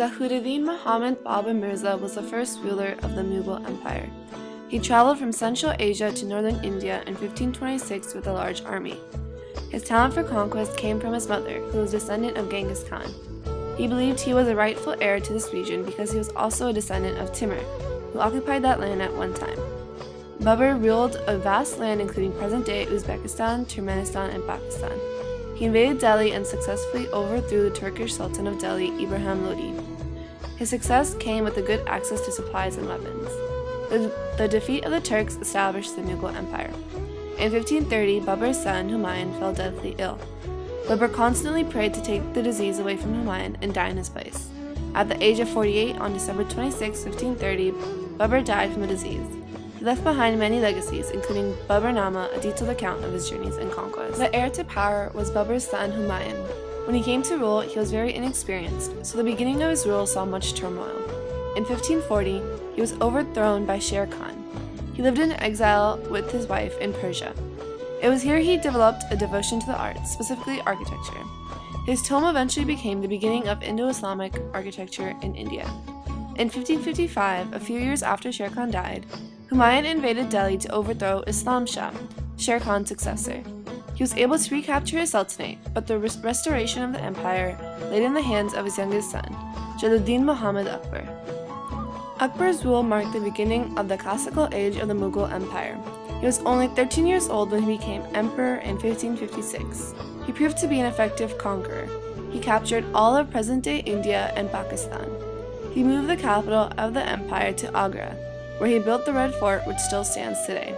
Zahiruddin Muhammad Babur Mirza was the first ruler of the Mughal Empire. He traveled from Central Asia to northern India in 1526 with a large army. His talent for conquest came from his mother, who was a descendant of Genghis Khan. He believed he was a rightful heir to this region because he was also a descendant of Timur, who occupied that land at one time. Babur ruled a vast land including present-day Uzbekistan, Turkmenistan, and Pakistan. He invaded Delhi and successfully overthrew the Turkish Sultan of Delhi, Ibrahim Lodi. His success came with a good access to supplies and weapons. The defeat of the Turks established the Mughal Empire. In 1530, Babur's son, Humayun, fell deathly ill. Babur constantly prayed to take the disease away from Humayun and die in his place. At the age of 48, on December 26, 1530, Babur died from the disease. He left behind many legacies, including Baburnama, a detailed account of his journeys and conquests. The heir to power was Babur's son Humayun. When he came to rule, he was very inexperienced, so the beginning of his rule saw much turmoil. In 1540, he was overthrown by Sher Khan. He lived in exile with his wife in Persia. It was here he developed a devotion to the arts, specifically architecture. His tomb eventually became the beginning of Indo-Islamic architecture in India. In 1555, a few years after Sher Khan died, Humayun invaded Delhi to overthrow Islam Shah, Sher Khan's successor. He was able to recapture his sultanate, but the restoration of the empire laid in the hands of his youngest son, Jalaluddin Muhammad Akbar. Akbar's rule marked the beginning of the classical age of the Mughal Empire. He was only 13 years old when he became emperor in 1556. He proved to be an effective conqueror. He captured all of present-day India and Pakistan. He moved the capital of the empire to Agra, where he built the Red Fort, which still stands today.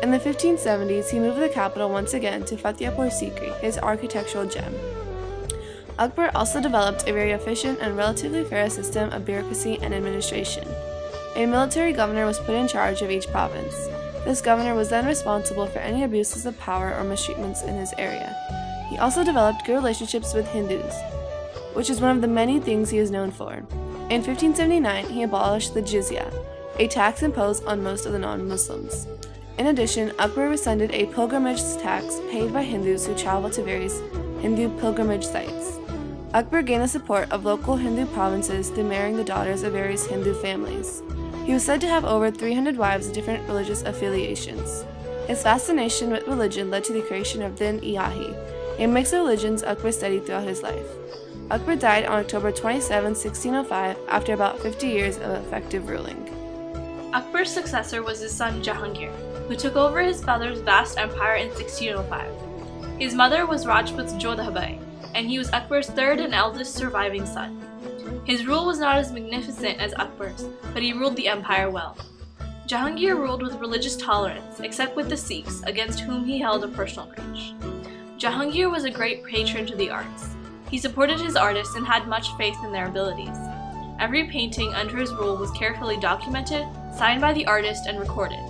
In the 1570s, he moved the capital once again to Fatehpur Sikri, his architectural gem. Akbar also developed a very efficient and relatively fair system of bureaucracy and administration. A military governor was put in charge of each province. This governor was then responsible for any abuses of power or mistreatments in his area. He also developed good relationships with Hindus, which is one of the many things he is known for. In 1579, he abolished the jizya, a tax imposed on most of the non-Muslims. In addition, Akbar rescinded a pilgrimage tax paid by Hindus who traveled to various Hindu pilgrimage sites. Akbar gained the support of local Hindu provinces through marrying the daughters of various Hindu families. He was said to have over 300 wives of different religious affiliations. His fascination with religion led to the creation of Din-e-Ilahi, a mix of religions Akbar studied throughout his life. Akbar died on October 27, 1605, after about 50 years of effective ruling. Akbar's successor was his son Jahangir, who took over his father's vast empire in 1605. His mother was Rajput's Jodhabai, and he was Akbar's third and eldest surviving son. His rule was not as magnificent as Akbar's, but he ruled the empire well. Jahangir ruled with religious tolerance, except with the Sikhs, against whom he held a personal grudge. Jahangir was a great patron to the arts. He supported his artists and had much faith in their abilities. Every painting under his rule was carefully documented, signed by the artist, and recorded.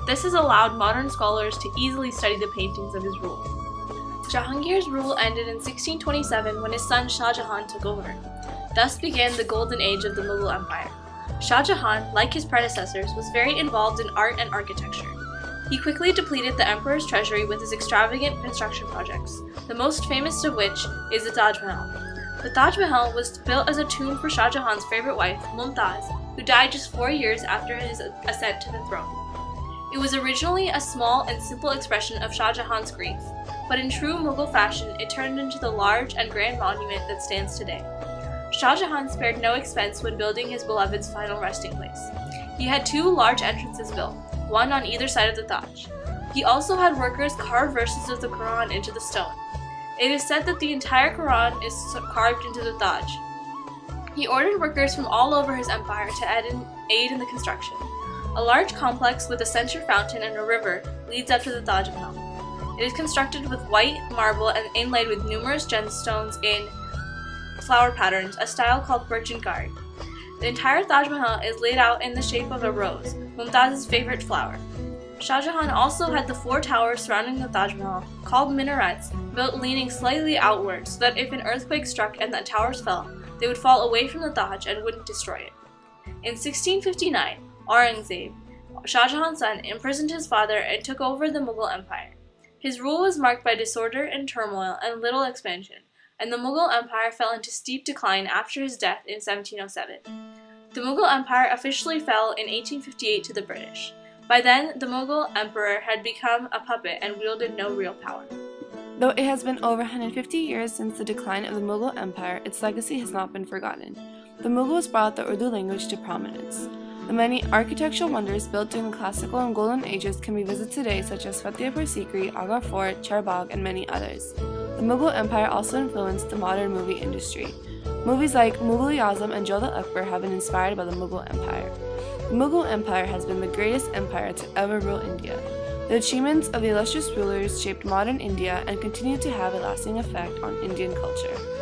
This has allowed modern scholars to easily study the paintings of his rule. Jahangir's rule ended in 1627 when his son Shah Jahan took over. Thus began the golden age of the Mughal Empire. Shah Jahan, like his predecessors, was very involved in art and architecture. He quickly depleted the emperor's treasury with his extravagant construction projects, the most famous of which is the Taj Mahal. The Taj Mahal was built as a tomb for Shah Jahan's favorite wife, Mumtaz, who died just 4 years after his ascent to the throne. It was originally a small and simple expression of Shah Jahan's grief, but in true Mughal fashion, it turned into the large and grand monument that stands today. Shah Jahan spared no expense when building his beloved's final resting place. He had 2 large entrances built, one on either side of the Taj. He also had workers carve verses of the Quran into the stone. It is said that the entire Quran is carved into the Taj. He ordered workers from all over his empire to aid in the construction. A large complex with a central fountain and a river leads up to the Taj Mahal. It is constructed with white marble and inlaid with numerous gemstones in flower patterns, a style called Burjankari. The entire Taj Mahal is laid out in the shape of a rose, Mumtaz's favorite flower. Shah Jahan also had the 4 towers surrounding the Taj Mahal, called minarets, built leaning slightly outward so that if an earthquake struck and the towers fell, they would fall away from the Taj and wouldn't destroy it. In 1659, Aurangzeb, Shah Jahan's son, imprisoned his father and took over the Mughal Empire. His rule was marked by disorder and turmoil and little expansion, and the Mughal Empire fell into steep decline after his death in 1707. The Mughal Empire officially fell in 1858 to the British. By then, the Mughal emperor had become a puppet and wielded no real power. Though it has been over 150 years since the decline of the Mughal Empire, its legacy has not been forgotten. The Mughals brought the Urdu language to prominence. The many architectural wonders built during the classical and golden ages can be visited today, such as Fatehpur Sikri, Agra Fort, Charbagh, and many others. The Mughal Empire also influenced the modern movie industry. Movies like Mughal-e-Azam and Jodha Akbar have been inspired by the Mughal Empire. The Mughal Empire has been the greatest empire to ever rule India. The achievements of the illustrious rulers shaped modern India and continue to have a lasting effect on Indian culture.